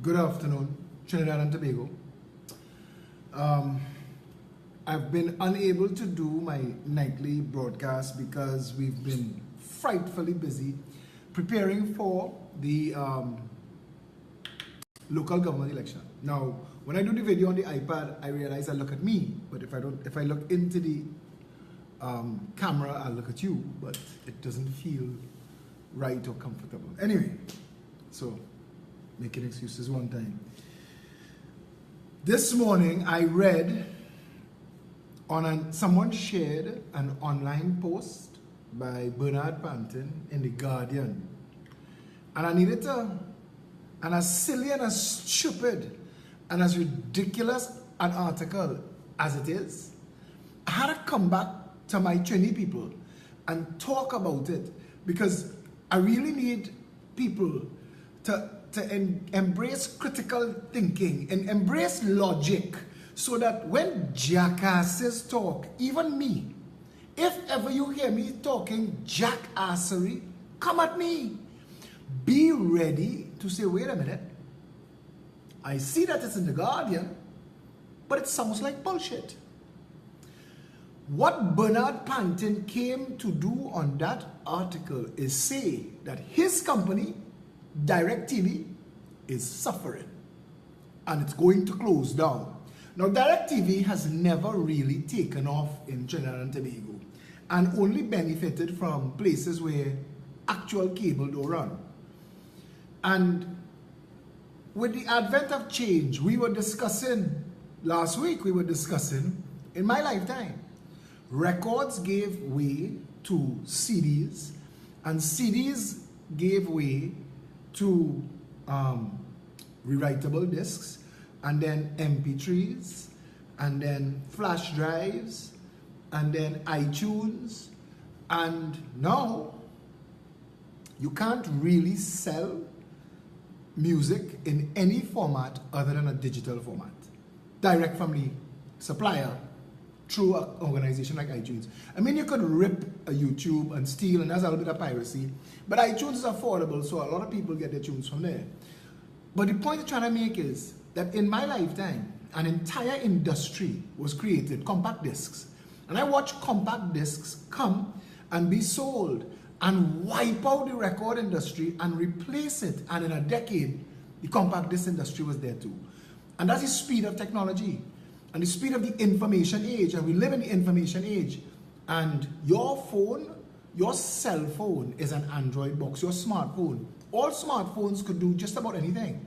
Good afternoon, Trinidad and Tobago. I've been unable to do my nightly broadcast because we've been frightfully busy preparing for the local government election. Now, when I do the video on the iPad, I realize I look at me, but if I look into the camera, I look at you, but it doesn't feel right or comfortable. Anyway, so making excuses one time. This morning I read someone shared an online post by Bernard Panton in The Guardian. And I needed to, and as silly and as stupid and as ridiculous an article as it is, I had to come back to my Trini people and talk about it because I really need people to embrace critical thinking and embrace logic so that when jackasses talk, even me, if ever you hear me talking jackassery, come at me. Be ready to say, wait a minute, I see that it's in The Guardian, but it sounds like bullshit. What Bernard Panton came to do on that article is say that his company, DirecTV, is suffering and it's going to close down. Now, DirecTV has never really taken off in Trinidad and Tobago and only benefited from places where actual cable don't run. And with the advent of change, last week we were discussing, in my lifetime, records gave way to CDs, and CDs gave way to rewritable discs, and then MP3s, and then flash drives, and then iTunes, and now you can't really sell music in any format other than a digital format, direct from the supplier through an organization like iTunes. I mean, you could rip a YouTube and steal, and that's a little bit of piracy, but iTunes is affordable, so a lot of people get their tunes from there. But the point I'm trying to make is that in my lifetime, an entire industry was created, compact discs. And I watched compact discs come and be sold and wipe out the record industry and replace it. And in a decade, the compact disc industry was there too. And that's the speed of technology and the speed of the information age. And we live in the information age. And your phone, your cell phone is an Android box, your smartphone. All smartphones could do just about anything.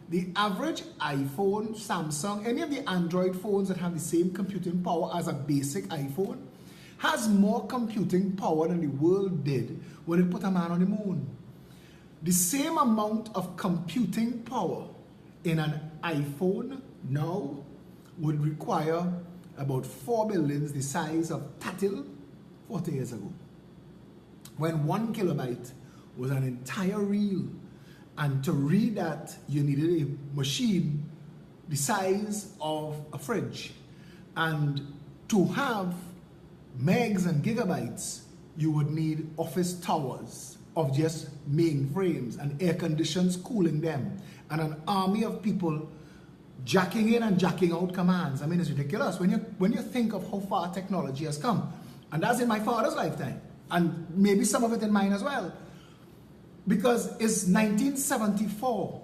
The average iPhone, Samsung, any of the Android phones that have the same computing power as a basic iPhone has more computing power than the world did when it put a man on the moon. The same amount of computing power in an iPhone now would require about 4 buildings the size of Tatil 40 years ago, when 1 kilobyte was an entire reel, and to read that you needed a machine the size of a fridge, and to have megs and gigabytes you would need office towers of just mainframes and air conditions cooling them and an army of people jacking in and jacking out commands. I mean, it's ridiculous when you think of how far technology has come, and that's in my father's lifetime and maybe some of it in mine as well. Because it's 1974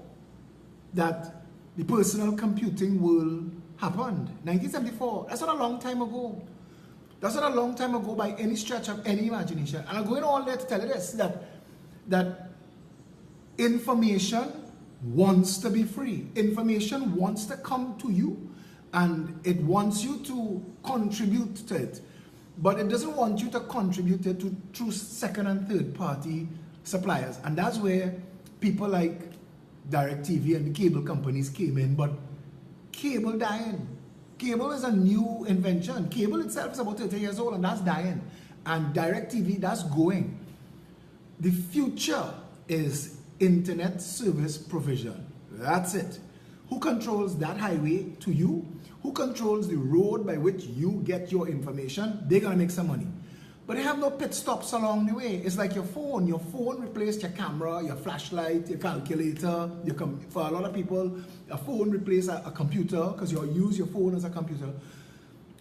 that the personal computing world happened. 1974, that's not a long time ago. That's not a long time ago by any stretch of any imagination. And I'm going all there to tell you this, that information wants to be free. Information wants to come to you, and it wants you to contribute to it. But it doesn't want you to contribute it through second and third party suppliers. And that's where people like DirecTV and the cable companies came in. But cable dying. Cable is a new invention. Cable itself is about 30 years old and that's dying. And DirecTV, that's going. The future is internet service provision. That's it. Who controls that highway to you? Who controls the road by which you get your information? They're gonna make some money. But they have no pit stops along the way. It's like your phone. Your phone replaced your camera, your flashlight, your calculator. For a lot of people, a phone replaced a computer because you use your phone as a computer.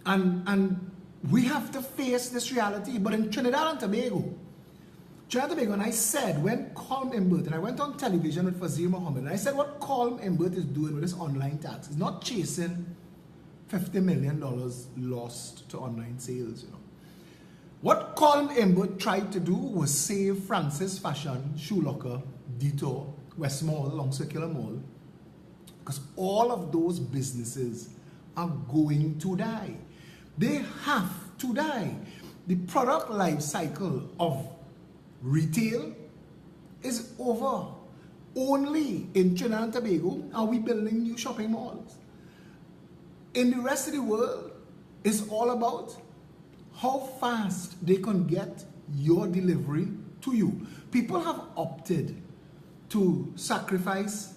And we have to face this reality. But in Trinidad and Tobago, and I said, when Colm Imbert, and I went on television with Fazil Mohammed, and I said what Colm Imbert is doing with this online tax is not chasing $50 million lost to online sales, you know. What Colm Imbert tried to do was save Francis Fashion, Shoe Locker, Detour, West Mall, Long Circular Mall, because all of those businesses are going to die. They have to die. The product life cycle of retail is over. Only in Trinidad and Tobago are we building new shopping malls. In the rest of the world, it's all about how fast they can get your delivery to you. People have opted to sacrifice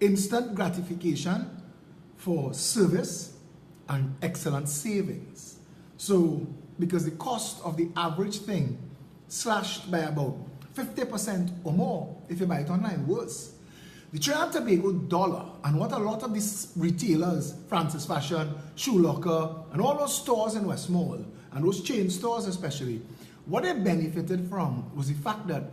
instant gratification for service and excellent savings. So, because the cost of the average thing slashed by about 50% or more if you buy it online, worse. The Trinidad and Tobago dollar, and what a lot of these retailers, Francis Fashion, Shoe Locker, and all those stores in West Mall, and those chain stores especially, what they benefited from was the fact that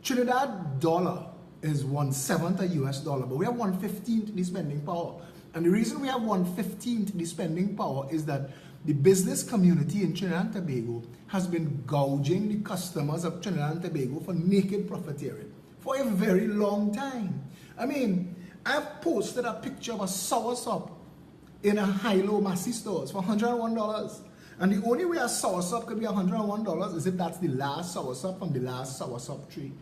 Trinidad dollar is 1/7 a US dollar, but we have 1/15 the spending power. And the reason we have 1/15 the spending power is that the business community in Trinidad and Tobago has been gouging the customers of Trinidad and Tobago for naked profiteering for a very long time. I mean, I've posted a picture of a soursop in a high-low Massey stores for $101. And the only way a soursop could be $101 is if that's the last soursop from the last soursop tree.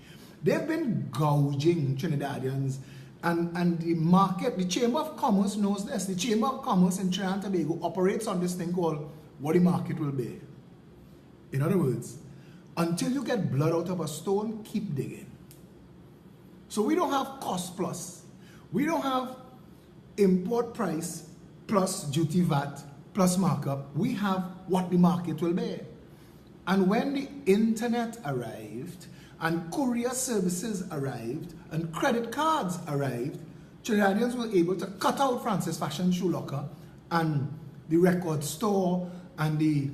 They've been gouging Trinidadians, and the market, the Chamber of Commerce knows this. The Chamber of Commerce in Trinidad and Tobago operates on this thing called what the market will be. In other words, until you get blood out of a stone, keep digging. So we don't have cost plus. We don't have import price plus duty VAT plus markup. We have what the market will be. And when the internet arrived, and courier services arrived, and credit cards arrived, Trinidadians were able to cut out Francis Fashion, Shoe Locker, and the record store, and the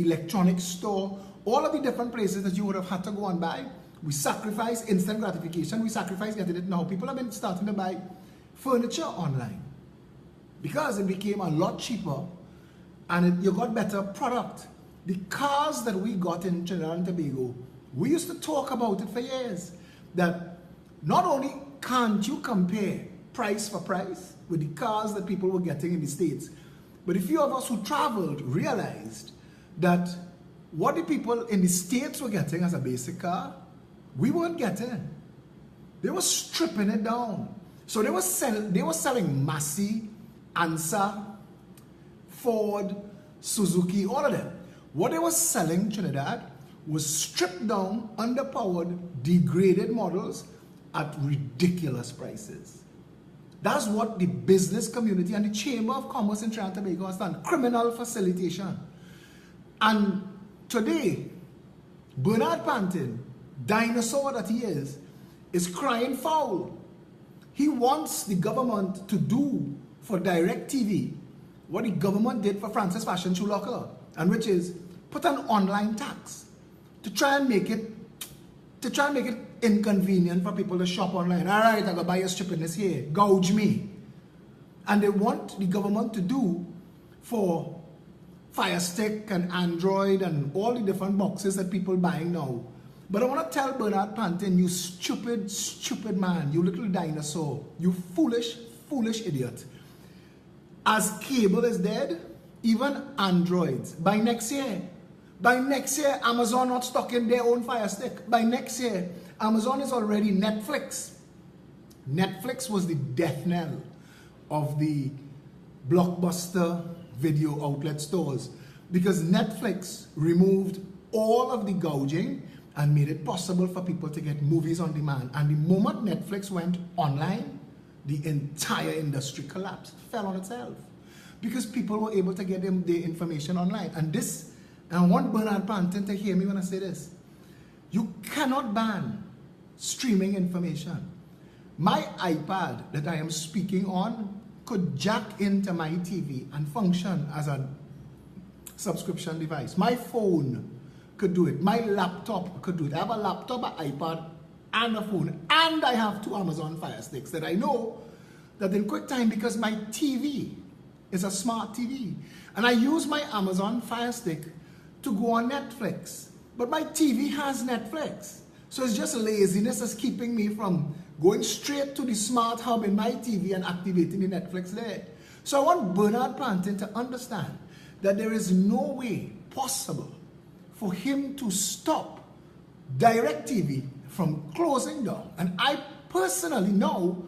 electronics store, all of the different places that you would have had to go and buy. We sacrifice instant gratification. We sacrifice getting it now. People have been starting to buy furniture online because it became a lot cheaper and you got better product. The cars that we got in Trinidad and Tobago, we used to talk about it for years, that not only can't you compare price for price with the cars that people were getting in the States, but a few of us who traveled realized that what the people in the States were getting as a basic car, we weren't getting. They were stripping it down. So they were selling Massey, Ansa, Ford, Suzuki, all of them. What they were selling Trinidad was stripped down, underpowered, degraded models at ridiculous prices. That's what the business community and the Chamber of Commerce in Trinidad and Tobago has done. Criminal facilitation. And today, Bernard Pantin, dinosaur that he is crying foul. He wants the government to do for DirecTV what the government did for Francis Fashion, Shoe Locker, and which is put an online tax to try and make it inconvenient for people to shop online. All right, I gotta buy your stupidness here, gouge me. And they want the government to do for Fire Stick and Android and all the different boxes that people buying now. But I want to tell Bernard Pantin, you stupid, stupid man, you little dinosaur, you foolish, foolish idiot. As cable is dead, even Androids, by next year, Amazon not stocking their own Fire Stick. By next year, Amazon is already Netflix. Netflix was the death knell of the blockbuster video outlet stores because Netflix removed all of the gouging and made it possible for people to get movies on demand. And the moment Netflix went online, the entire industry collapsed, fell on itself. Because people were able to get their information online. And this And I want Bernard Panton to hear me when I say this. You cannot ban streaming information. My iPad that I am speaking on could jack into my TV and function as a subscription device. My phone could do it. My laptop could do it. I have a laptop, an iPad, and a phone. And I have 2 Amazon Fire Sticks that I know that in quick time, because my TV is a smart TV. And I use my Amazon Fire Stick to go on Netflix. But my TV has Netflix. So it's just laziness that's keeping me from going straight to the smart hub in my TV and activating the Netflix there. So I want Bernard Panton to understand that there is no way possible for him to stop DirecTV from closing down. And I personally know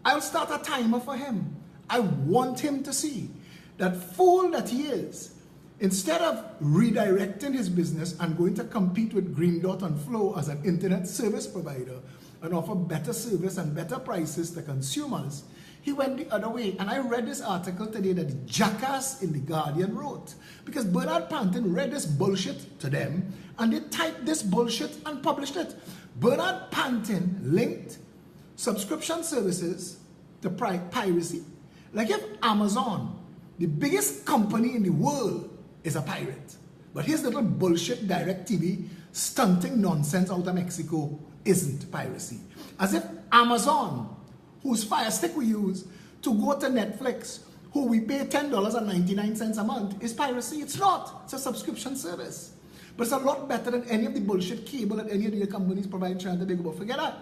I'll start a timer for him. I want him to see that fool that he is, instead of redirecting his business and going to compete with Green Dot and Flow as an internet service provider and offer better service and better prices to consumers, he went the other way. And I read this article today that the jackass in The Guardian wrote, because Bernard Panton read this bullshit to them and they typed this bullshit and published it. Bernard Panton linked subscription services to piracy. Like if Amazon, the biggest company in the world, is a pirate, but his little bullshit DirecTV stunting nonsense out of Mexico isn't piracy. As if Amazon, whose Fire Stick we use to go to Netflix, who we pay $10.99 a month, is piracy. It's not. It's a subscription service. But it's a lot better than any of the bullshit cable that any of the companies provide in Trinidad and Tobago. But forget that.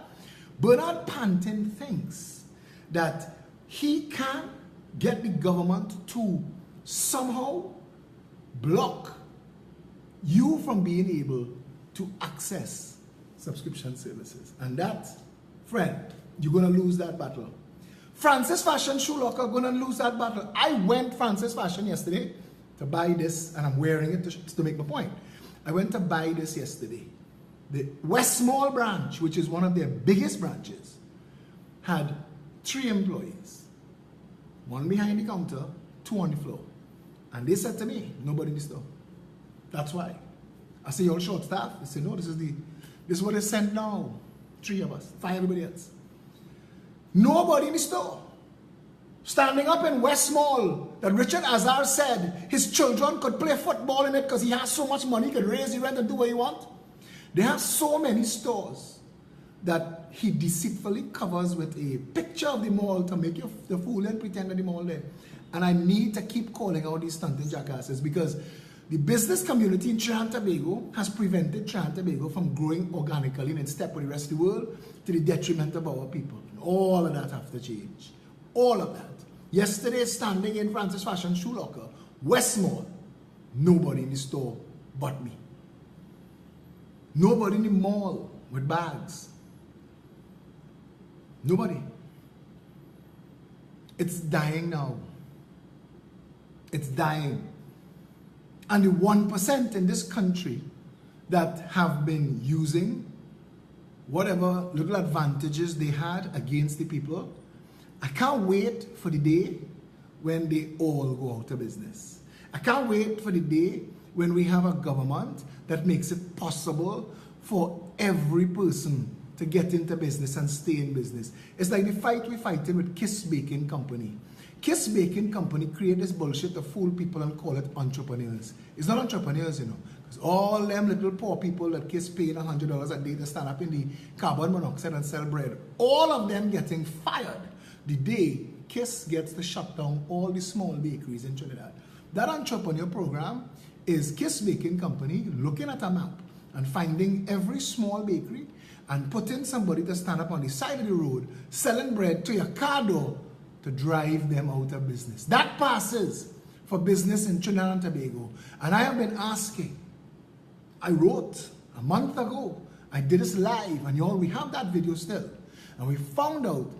Bernard Panton thinks that he can get the government to somehow block you from being able to access subscription services. And that, friend, you're going to lose that battle. Francis Fashion Shoe Locker going to lose that battle. I went Francis Fashion yesterday to buy this, and I'm wearing it to make my point. I went to buy this yesterday. The West Mall branch, which is one of their biggest branches, had 3 employees. 1 behind the counter, 2 on the floor. And they said to me, nobody in the store. That's why. I say, you're short staff. They say, no, this is what they sent now. 3 of us, 5 everybody else. Nobody in the store. Standing up in West Mall, that Richard Azar said his children could play football in it because he has so much money, he could raise the rent and do what he want. They have so many stores that he deceitfully covers with a picture of the mall to make you the fool and pretend that the mall there. And I need to keep calling out these stunting jackasses because the business community in Trinidad and Tobago has prevented Trinidad and Tobago from growing organically and in step with the rest of the world to the detriment of our people. And all of that have to change. All of that. Yesterday, standing in Francis Fashion Shoe Locker, West Mall, nobody in the store but me. Nobody in the mall with bags. Nobody. It's dying now. It's dying. And the 1% in this country that have been using whatever little advantages they had against the people, I can't wait for the day when they all go out of business. I can't wait for the day when we have a government that makes it possible for every person to get into business and stay in business. It's like the fight we're fighting with Kiss Baking Company. Kiss Baking Company create this bullshit to fool people and call it entrepreneurs. It's not entrepreneurs, you know. Because all them little poor people that Kiss paying $100 a day to stand up in the carbon monoxide and sell bread, all of them getting fired the day Kiss gets to shut down all the small bakeries in Trinidad. That entrepreneur program is Kiss Baking Company looking at a map and finding every small bakery and putting somebody to stand up on the side of the road selling bread to your car door to drive them out of business. That passes for business in Trinidad and Tobago. And I have been asking, I wrote a month ago, I did this live, and y'all, we have that video still. And we found out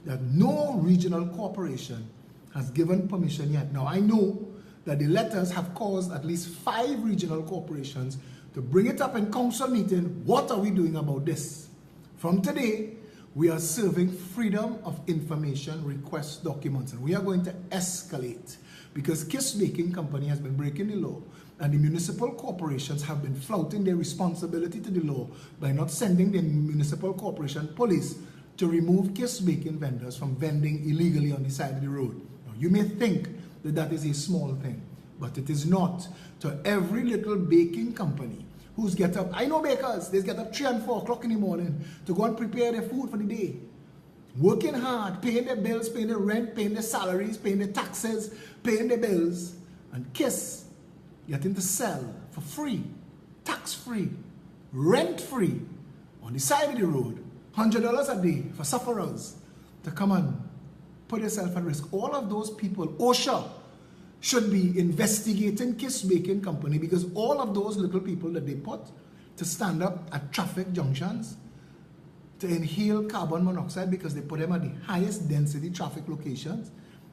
that no regional corporation has given permission yet. Now, I know that the letters have caused at least 5 regional corporations to bring it up in council meeting. What are we doing about this? From today, we are serving Freedom of Information request documents, and we are going to escalate because Kiss Baking Company has been breaking the law And the municipal corporations have been flouting their responsibility to the law by not sending the municipal corporation police to remove kiss baking vendors from vending illegally on the side of the road. Now, you may think that that is a small thing, but it is not. To every little baking company who's get up, I know bakers, they get up 3 and 4 o'clock in the morning to go and prepare their food for the day. Working hard, paying their bills, paying their rent, paying their salaries, paying their taxes, paying their bills, and Kiss getting to sell for free, tax-free, rent-free, on the side of the road, $100 a day for sufferers to come and put yourself at risk. All of those people, OSHA should be investigating Kiss Baking Company, because all of those little people that they put to stand up at traffic junctions to inhale carbon monoxide because they put them at the highest density traffic locations,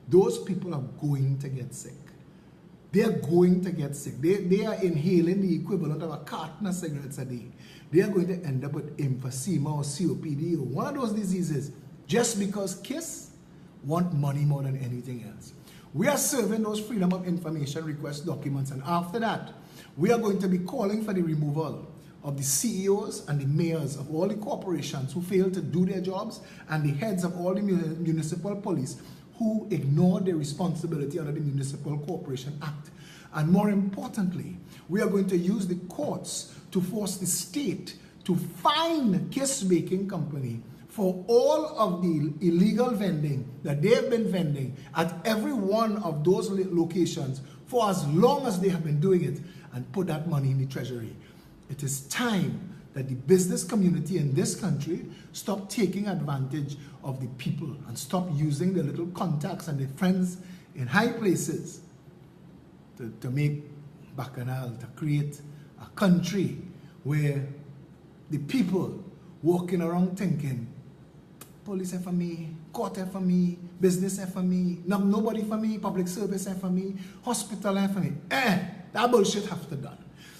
those people are going to get sick. They are going to get sick. They are inhaling the equivalent of a carton of cigarettes a day. They are going to end up with emphysema or COPD or one of those diseases just because Kiss want money more than anything else. We are serving those Freedom of Information request documents, and after that, we are going to be calling for the removal of the CEOs and the mayors of all the corporations who fail to do their jobs, and the heads of all the municipal police who ignore their responsibility under the Municipal Corporation Act. And more importantly, we are going to use the courts to force the state to fine Kiss Baking Company for all of the illegal vending that they have been vending at every one of those locations for as long as they have been doing it, and put that money in the treasury. It is time that the business community in this country stop taking advantage of the people and stop using their little contacts and their friends in high places to make bacchanal, to create a country where the people walking around thinking, police are for me, court are for me, business are for me, nobody for me, public service are for me, hospital are for me. That bullshit have to done.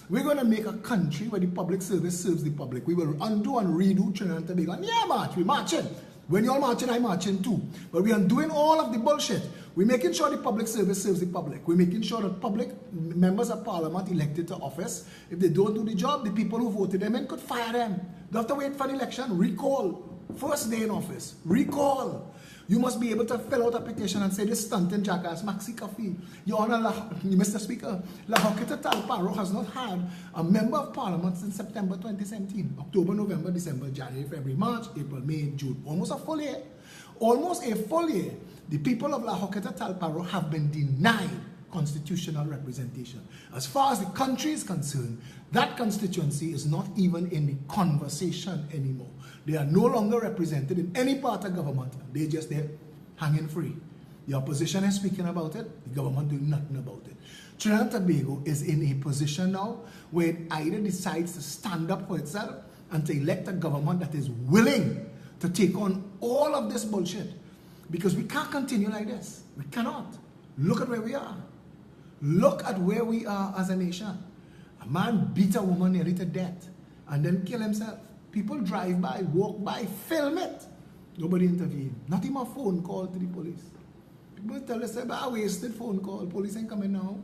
We're going to make a country where the public service serves the public. We will undo and redo Trinidad and Tobago. And yeah, march, we're marching. When you're marching, I'm marching too. But we are doing all of the bullshit. We're making sure the public service serves the public. We're making sure that public members of parliament elected to office, if they don't do the job, the people who voted them in could fire them. Don't have to wait for the election. Recall. First day in office. Recall. You must be able to fill out a petition and say, this stunting jackass, Maxi Coffee, Your Honor, Mr. Speaker, Lahoketa Talparo has not had a member of parliament since September 2017. October, November, December, January, February, March, April, May, June. Almost a full year. Almost a full year. The people of Lahoketa Talparo have been denied constitutional representation. As far as the country is concerned, that constituency is not even in the conversation anymore. They are no longer represented in any part of government. They're just there hanging free. The opposition is speaking about it, the government doing nothing about it. Trinidad and Tobago is in a position now where it either decides to stand up for itself and to elect a government that is willing to take on all of this bullshit. Because we can't continue like this. We cannot. Look at where we are. Look at where we are as a nation. A man beat a woman nearly to death and then kill himself. People drive by, walk by, film it. Nobody intervened. Not even a phone call to the police. People tell us, I wasted phone call. Police ain't coming now.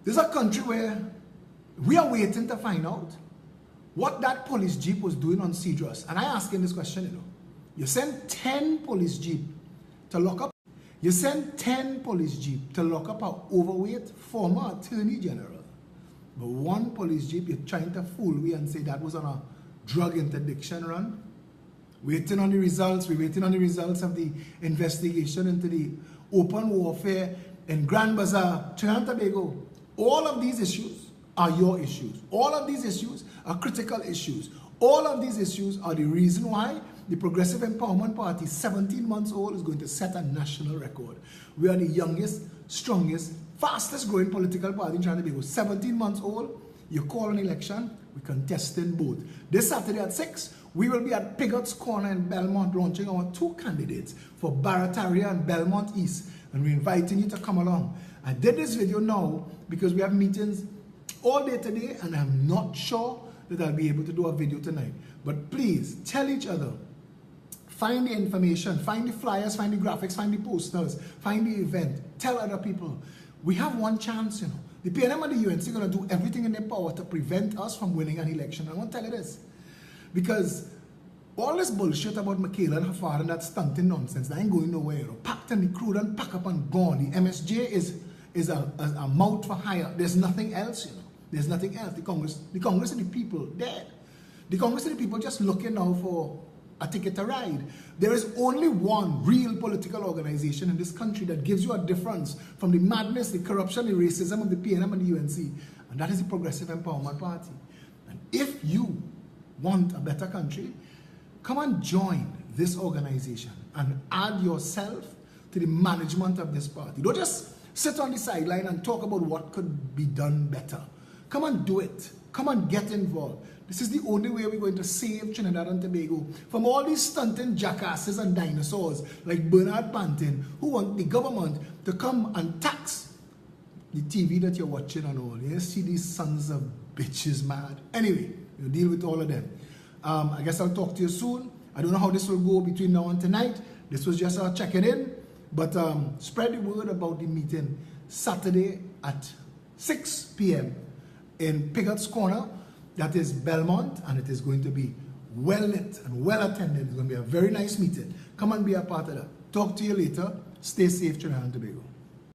This is a country where we are waiting to find out what that police jeep was doing on Cedros. And I ask him this question, you send 10 police jeep to lock up. You send 10 police jeep to lock up an overweight former attorney general. But one police jeep, you're trying to fool me and say that was on a drug interdiction run. Waiting on the results. We're waiting on the results of the investigation into the open warfare in Grand Bazaar, Trinidad and Tobago. All of these issues are your issues. All of these issues are critical issues. All of these issues are the reason why the Progressive Empowerment Party, 17 months old, is going to set a national record. We are the youngest, strongest, fastest growing political party in Trinidad and Tobago. 17 months old, you call an election, we contesting both. This Saturday at 6, we will be at Pigot's Corner in Belmont launching our 2 candidates for Barataria and Belmont East. And we're inviting you to come along. I did this video now because we have meetings all day today and I'm not sure that I'll be able to do a video tonight. But please, tell each other. Find the information, find the flyers, find the graphics, find the posters, find the event. Tell other people. We have one chance, The PNM and the UNC are going to do everything in their power to prevent us from winning an election. I want to tell you this. Because all this bullshit about Michaela and her father and that stunting nonsense, that ain't going nowhere. You know. Packed and the crew and pack up and gone. The MSJ is a mouth for hire. There's nothing else, you know. There's nothing else. The Congress and the people, dead. The Congress and the people just looking now for a ticket to ride. There is only one real political organization in this country that gives you a difference from the madness, the corruption, the racism of the PNM and the UNC, and that is the Progressive Empowerment Party. And if you want a better country, come and join this organization and add yourself to the management of this party. Don't just sit on the sideline and talk about what could be done better. Come and do it. Come and get involved. This is the only way we're going to save Trinidad and Tobago from all these stunting jackasses and dinosaurs like Bernard Pantin, who want the government to come and tax the TV that you're watching and all. You see these sons of bitches mad. Anyway, you deal with all of them. I guess I'll talk to you soon. I don't know how this will go between now and tonight. This was just checking in. But spread the word about the meeting Saturday at 6 p.m. in Pigot's Corner. That is Belmont, and it is going to be well lit and well attended. It's going to be a very nice meeting. Come and be a part of that. Talk to you later. Stay safe, Trinidad and Tobago.